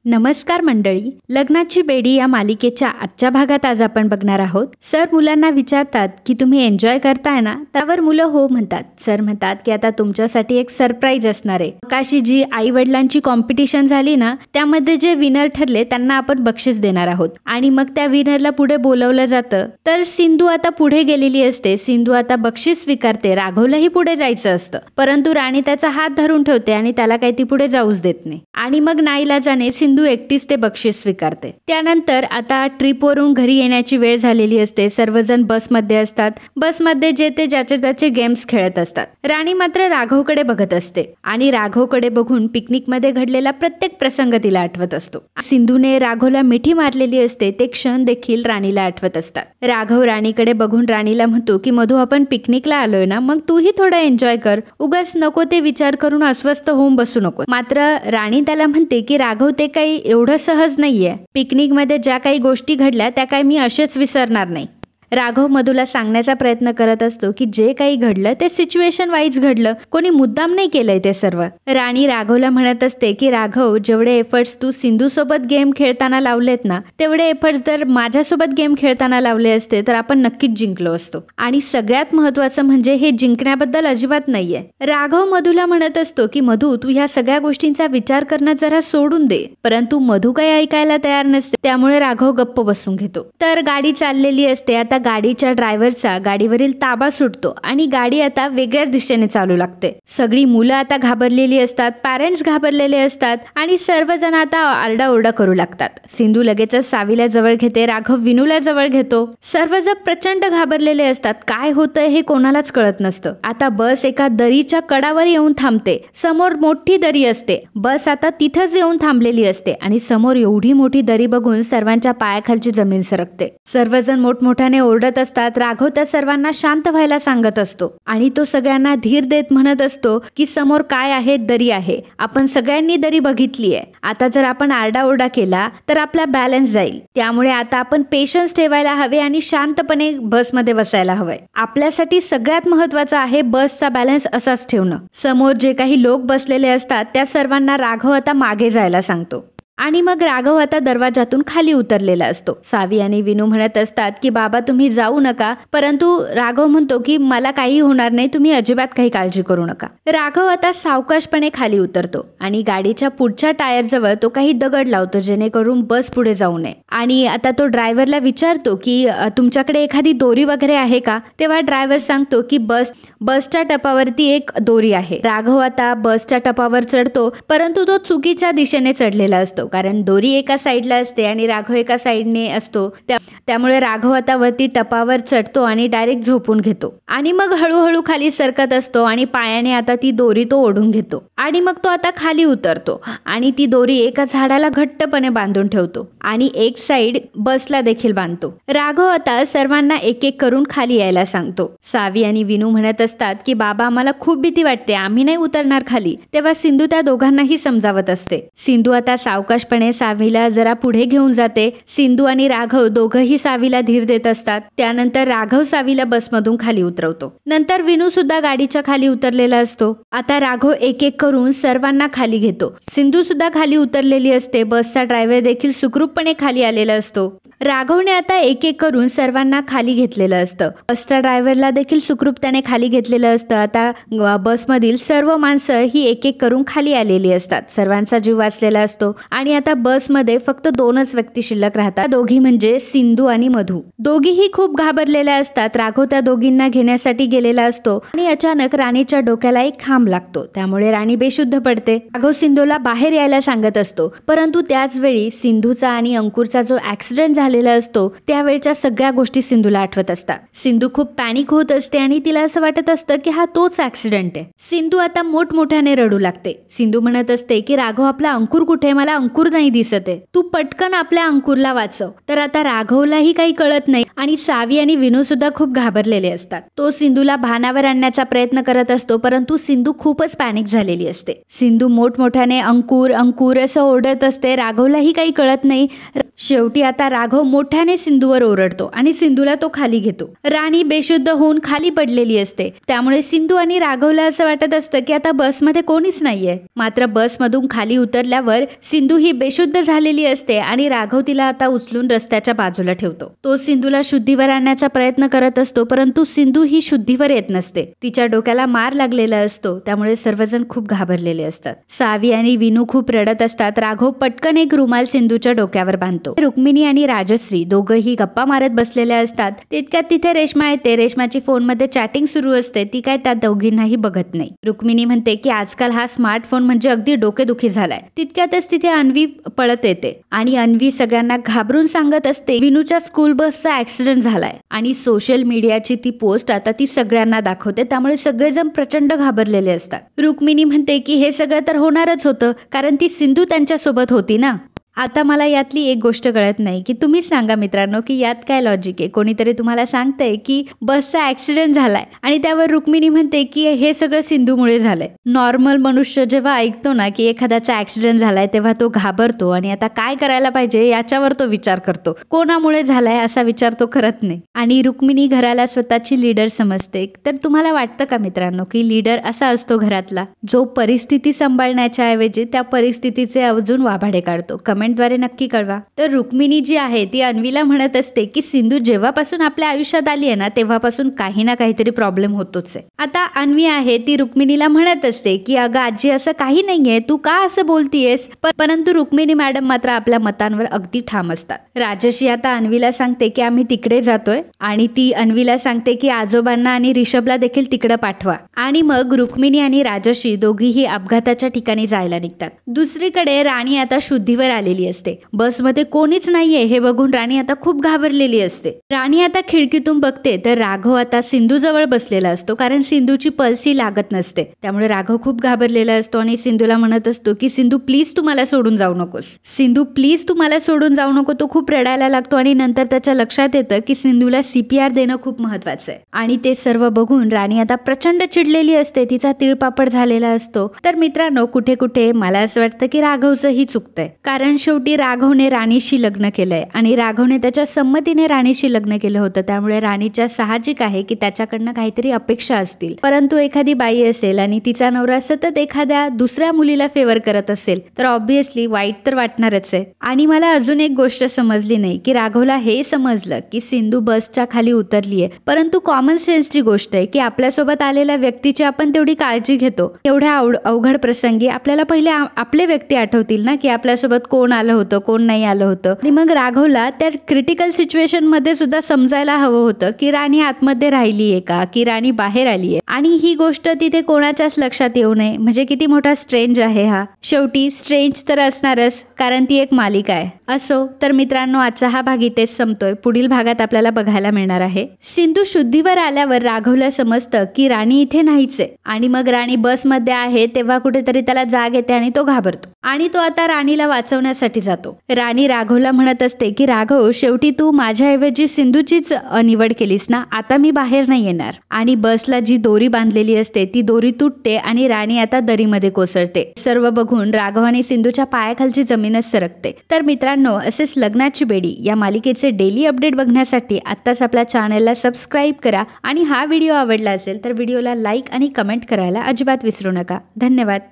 नमस्कार मंडळी, लग्नाची बेडी या मालिकेच्या आजच्या भागात आज आपण बघणार आहोत. सर मुलांना विचारतात की तुम्ही एन्जॉय करताय ना, त्यावर मुलं हो म्हणतात. सर म्हणतात की आता तुमच्यासाठी एक सरप्राईज असणार आहे. काशी जी आई वडिलांची कॉम्पिटिशन झाली ना, त्यामध्ये जे विनर ठरले त्यांना आपण बक्षीस देणार आहोत. आणि मग त्या विनरला पुढे बोलवलं जातं. तर सिंधू आता पुढे गेलेली असते. सिंधू आता बक्षीस स्वीकारते. राघवलाही पुढे जायचं असतं, परंतु राणी त्याचा हात धरून ठेवते आणि त्याला काही ती पुढे जाऊच देत नाही. आणि मग नाईलाजाने सिंधू एकटीच ते बक्षीस स्वीकारते. त्यानंतर आता ट्रिपवरून घरी येण्याची वेळ झालेली असते. सर्वजण बसमध्ये असतात. बसमध्ये जे ते ज्याचे त्याचे गेम्स खेळत असतात. राणी मात्र राघवकडे बघत असते आणि राघवकडे बघून पिकनिकमध्ये घडलेला प्रत्येक प्रसंग तिला आठवत असतो. सिंधूने राघवला मिठी मारलेली असते ते क्षण देखील राणीला आठवत असतात. राघव राणीकडे बघून राणीला म्हणतो की मधू, आपण पिकनिकला आलोय ना, मग तूही थोडा एन्जॉय कर. उगाच नको ते विचार करून अस्वस्थ होऊन बसू नको. मात्र राणी त्याला म्हणते की राघव, ते काही एवढं सहज नाहीये. पिकनिकमध्ये ज्या काही गोष्टी घडल्या त्या काही मी असेच विसरणार नाही. राघव मधूला सांगण्याचा प्रयत्न करत असतो की जे काही घडलं ते सिच्युएशन वाईज घडलं, कोणी मुद्दाम नाही केलंय ते सर्व. राणी राघवला म्हणत असते की राघव, जेवढे एफर्ट्स तू सिंधू सोबत गेम खेळताना लावलेत ना, तेवढे एफर्ट्स जर माझ्यासोबत गेम खेळताना लावले असते तर आपण नक्कीच जिंकलो असतो. आणि सगळ्यात महत्वाचं म्हणजे हे जिंकण्याबद्दल अजिबात नाहीये. राघव मधूला म्हणत असतो की मधू, तू ह्या सगळ्या गोष्टींचा विचार करणं जरा सोडून दे. परंतु मधू काही ऐकायला तयार नसते. त्यामुळे राघव गप्प बसून घेतो. तर गाडी चाललेली असते. आता गाडीच्या ड्रायव्हरचा गाडीवरील ताबा सुटतो आणि गाडी आता वेगळ्याच दिशेने चालू लागते. सगळी मुलं आता घाबरलेली असतात. पॅरेंट्स घाबरलेले असतात आणि सर्वजण आता आरडाओरडा करू लागतात. सिंधू लगेचच सावीला जवळ घेते. राघव विनूला जवळ घेतो. सर्वजण प्रचंड घाबरलेले असतात. काय होतंय हे कोणालाच कळत नसतं. आता बस एका दरीच्या कडावर येऊन थांबते. समोर मोठी दरी असते. बस आता तिथंच येऊन थांबलेली असते आणि समोर एवढी मोठी दरी बघून सर्वांच्या पायाखालची जमीन सरकते. सर्वजण मोठमोठ्याने ओरडत असतात. राघव त्या सर्वांना शांत व्हायला सांगत असतो आणि तो सगळ्यांना धीर देत म्हणत असतो की समोर काय आहे, दरी आहे. आपण सगळ्यांनी दरी बघितली आहे. आता जर आपण आरडाओरडा केला तर आपला बॅलन्स जाईल. त्यामुळे आता आपण पेशन्स ठेवायला हवे आणि शांतपणे बसमध्ये बसायला हवंय. आपल्यासाठी सगळ्यात महत्वाचं आहे बसचा बॅलन्स असाच ठेवणं. समोर जे काही लोक बसलेले असतात त्या सर्वांना राघव आता मागे जायला सांगतो. आणि मग राघव आता दरवाजातून खाली उतरलेला असतो. सावी आणि विनू म्हणत असतात की बाबा तुम्ही जाऊ नका, परंतु राघव म्हणतो की मला काही होणार नाही, तुम्ही अजिबात काही काळजी करू नका. राघव आता सावकाशपणे खाली उतरतो आणि गाडीच्या पुढच्या टायर जवळ तो काही दगड लावतो जेणेकरून बस पुढे जाऊ नये. आणि आता तो ड्रायव्हरला विचारतो की तुमच्याकडे एखादी दोरी वगैरे आहे का. तेव्हा ड्रायव्हर सांगतो की बसच्या टपावरती एक दोरी आहे. राघव आता बसच्या टपावर चढतो, परंतु तो चुकीच्या दिशेने चढलेला असतो, कारण दोरी एका साईडला असते आणि राघव एका साईडने असतो. त्यामुळे राघव आता वरती टपावर चढतो आणि डायरेक्ट झोपून घेतो आणि मग हळूहळू खाली सरकत असतो आणि पायाने आता ती दोरी तो ओढून घेतो आणि मग तो आता खाली उतरतो आणि ती दोरी एका झाडाला घट्टपणे बांधून ठेवतो आणि एक साईड बसला देखील बांधतो. राघव आता सर्वांना एक एक करून खाली यायला सांगतो. सावी आणि विनू म्हणत असतात की बाबा आम्हाला खूप भीती वाटते, आम्ही नाही उतरणार खाली. तेव्हा सिंधू त्या दोघांनाही समजावत असते. सिंधू आता सावकाशपणे सावीला जरा पुढे घेऊन जाते. सिंधू आणि राघव दोघंही सावीला धीर देत असतात. त्यानंतर राघव सावीला बसमधून खाली उतरवतो. नंतर विनू सुद्धा गाडीच्या खाली उतरलेला असतो. आता राघव एक एक करून सर्वांना खाली घेतो. सिंधू सुद्धा खाली उतरलेली असते. बसचा ड्रायव्हर देखील सुखरूपपणे खाली आलेला असतो. राघवने आता एक एक करून सर्वांना खाली घेतलेलं असतं. बसच्या ड्रायव्हरला देखील सुखरूपपणे खाली घेतलेलं असतं. आता बसमधील सर्व माणसं ही एक एक करून खाली आलेली असतात. सर्वांचा जीव वाचलेला असतो आणि आता बसमध्ये फक्त दोनच व्यक्ती शिल्लक राहतात. दोघी म्हणजे सिंधू आणि मधू. दोघीही खूप घाबरलेल्या असतात. राघव त्या दोघींना घेण्यासाठी गेलेला असतो आणि अचानक राणीच्या डोक्याला एक खांब लागतो. त्यामुळे राणी बेशुद्ध पडते. राघव सिंधूला बाहेर यायला सांगत असतो, परंतु त्याच वेळी सिंधूचा आणि अंकुरचा जो ऍक्सिडेंट झालेला असतो त्यावेळच्या सगळ्या गोष्टी सिंधूला आठवत असतात. सिंधू खूप पॅनिक होत असते आणि तिला असं वाटत असतं की हा तोच ऍक्सिडेंट आहे. सिंधू आता मोठमोठ्याने रडू लागते. सिंधू म्हणत असते की राघव, आपला अंकुर कुठे, मला अंकुर नाही दिसत आहे, तू पटकन आपल्या अंकुरला वाचव. तर आता राघवलाही काही कळत नाही आणि सावी आणि विनू सुद्धा खूप घाबरलेले असतात. तो सिंधूला भानावर आणण्याचा प्रयत्न करत असतो, परंतु सिंधू खूपच पॅनिक झालेली असते. सिंधू मोठमोठ्याने अंकुर अंकुर असं ओरडत असते. राघवलाही काही कळत नाही. शेवटी आता राघव मोठ्याने सिंधूवर ओरडतो आणि सिंधूला तो खाली घेतो. राणी बेशुद्ध होऊन खाली पडलेली असते. त्यामुळे सिंधू आणि राघवला असं वाटत असतं की आता बसमध्ये कोणीच नाहीये. मात्र बसमधून खाली उतरल्यावर सिंधू ही बेशुद्ध झालेली असते आणि राघव तिला आता उचलून रस्त्याच्या बाजूला ठेवतो. तो सिंधूला शुद्धीवर आणण्याचा प्रयत्न करत असतो, परंतु सिंधू ही शुद्धीवर येत नसते. तिच्या डोक्याला मार लागलेला असतो, त्यामुळे सर्वजण खूप घाबरलेले असतात. सावी आणि विनू खूप रडत असतात. राघव पटकन एक रुमाल सिंधूच्या डोक्यावर बांधतो. रुक्मिणी आणि राजश्री दोघंही गप्पा मारत बसलेल्या असतात. तितक्यात तिथे रेश्मा येते. रेश्माची फोनमध्ये चॅटिंग सुरू असते. ती काय त्या दोघींनाही बघत नाही. रुक्मिणी म्हणते की आजकाल हा स्मार्टफोन म्हणजे अगदी डोकेदुखी झालाय. तितक्यातच तिथे अन्वी पळत येते आणि अन्वी सगळ्यांना घाबरून सांगत असते विनूच्या स्कूल बसचा ऍक्सिडेंट झालाय आणि सोशल मीडियाची ती पोस्ट आता ती सगळ्यांना दाखवते. त्यामुळे सगळेजण प्रचंड घाबरलेले असतात. रुक्मिणी म्हणते की हे सगळं तर होणारच होतं, कारण ती सिंधू त्यांच्यासोबत होती ना. आता मला यातली एक गोष्ट कळत नाही की तुम्हीच सांगा मित्रांनो की यात काय लॉजिक आहे. कोणीतरी तुम्हाला सांगतंय की बसचा ऍक्सिडेंट झालाय आणि त्यावर रुक्मिणी म्हणते की हे सगळं सिंधूमुळे झालंय. नॉर्मल मनुष्य जेव्हा ऐकतो ना की एखाद्याचा ऍक्सिडेंट झालाय तेव्हा तो घाबरतो आणि आता काय करायला पाहिजे याच्यावर तो विचार करतो. कोणामुळे झालाय असा विचार तो करत नाही. आणि रुक्मिणी घराला स्वतःची लीडर समजते. तर तुम्हाला वाटतं का मित्रांनो की लीडर असा असतो घरातला जो परिस्थिती सांभाळण्याच्या ऐवजी त्या परिस्थितीचे अजून वाभाडे काढतो? कमेंटद्वारे नक्की कळवा. तर रुक्मिणी जी आहे ती अन्वीला म्हणत असते की सिंधू जेव्हापासून आपल्या आयुष्यात आली आहे ना तेव्हापासून काही ना काहीतरी प्रॉब्लेम होतोच आहे. आता अन्वी आहे ती रुक्मिणीला म्हणत असते की अगं आजी असं काही नाहीये, तू का असं बोलतीयेस. परंतु रुक्मिणी मॅडम मात्र आपल्या मतांवर अगदी ठाम असतात. राजश्री आता अन्वीला सांगते की आम्ही तिकडे जातोय आणि ती अन्वीला सांगते की आजोबांना आणि रिषभला देखील तिकडे पाठवा. आणि मग रुक्मिणी आणि राजश्री दोघीही अपघाताच्या ठिकाणी जायला निघतात. दुसरीकडे राणी आता शुद्धीवर आलेली असते. बसमध्ये कोणीच नाहीये हे बघून राणी आता खूप घाबरलेली असते. राणी आता खिडकीतून बघते तर राघव आता सिंधू जवळ बसलेला असतो, कारण सिंधूची पल्स ही लागत नसते. त्यामुळे राघव खूप घाबरलेला असतो आणि सिंधूला म्हणत असतो की सिंधू प्लीज तू मला सोडून जाऊ नकोस. सिंधू प्लीज तू मला सोडून जाऊ नको. तो खूप रडायला लागतो आणि नंतर त्याच्या लक्षात येतं की सिंधूला CPR देणं खूप महत्वाचं आहे. आणि ते सर्व बघून राणी आता प्रचंड चिडलेली असते. तिचा तिळपापड झालेला असतो. तर मित्रांनो कुठे कुठे मला असं वाटतं की राघवचंही चुकतंय, कारण शेवटी राघवने राणीशी लग्न केलंय आणि राघवने त्याच्या संमतीने राणीशी लग्न केलं होतं. त्यामुळे राणीच्या साहजिक आहे की त्याच्याकडनं काहीतरी अपेक्षा असतील. परंतु एखादी बाई असेल आणि तिचा नवरा सतत एखाद्या दुसऱ्या मुलीला फेवर करत असेल तर ऑब्व्हियसली वाईट तर वाटणारच आहे. आणि मला अजून एक गोष्ट समजली नाही की राघवला हे समजलं की सिंधू बसच्या खाली उतरलीये, परंतु कॉमन सेन्सची गोष्ट आहे की आपल्यासोबत आलेल्या व्यक्तीची आपण तेवढी काळजी घेतो. एवढ्या अवघड प्रसंगी आपल्याला पहिले आपले व्यक्ती आठवतील ना की आपल्यासोबत कोण आलं होतं कोण नाही आलं होतं. आणि मग राघवला त्या क्रिटिकल सिच्युएशन मध्ये सुद्धा समजायला हवं होतं की राणी आतमध्ये राहिलीये का की राणी बाहेर आलीये. आणि ही गोष्ट तिथे कोणाच्याच लक्षात येऊ नये. म्हणजे किती मोठा स्ट्रेंज आहे हा. शेवटी स्ट्रेंज तर असणारच, कारण ती एक मालिका आहे. असो तर मित्रांनो आजचा हा भाग इथेच संपतोय. पुढील भागात आपल्याला बघायला मिळणार आहे सिंधू शुद्धीवर आल्यावर राघवला समजतं की राणी इथे नाहीच आहे. आणि मग राणी बसमध्ये आहे तेव्हा कुठेतरी त्याला जाग येते आणि तो घाबरतो आणि तो आता राणीला वाचवण्यासाठी जातो. राणी राघवला म्हणत असते की राघव शेवटी तू माझ्याऐवजी सिंधूचीच निवड केलीस ना, आता मी बाहेर नाही येणार. आणि बसला जी दोरी बांधलेली असते ती दोरी तुटते आणि राणी आता दरीमध्ये कोसळते. सर्व बघून राघव आणि सिंधूच्या पायाखालची जमीनच सरकते. तर मित्रांनो असेच लग्नाची बेडी या मालिकेचे डेली अपडेट बघण्यासाठी आत्ताच आपल्या चॅनलला सबस्क्राईब करा आणि हा व्हिडिओ आवडला असेल तर व्हिडिओला लाईक आणि कमेंट करायला अजिबात विसरू नका. धन्यवाद.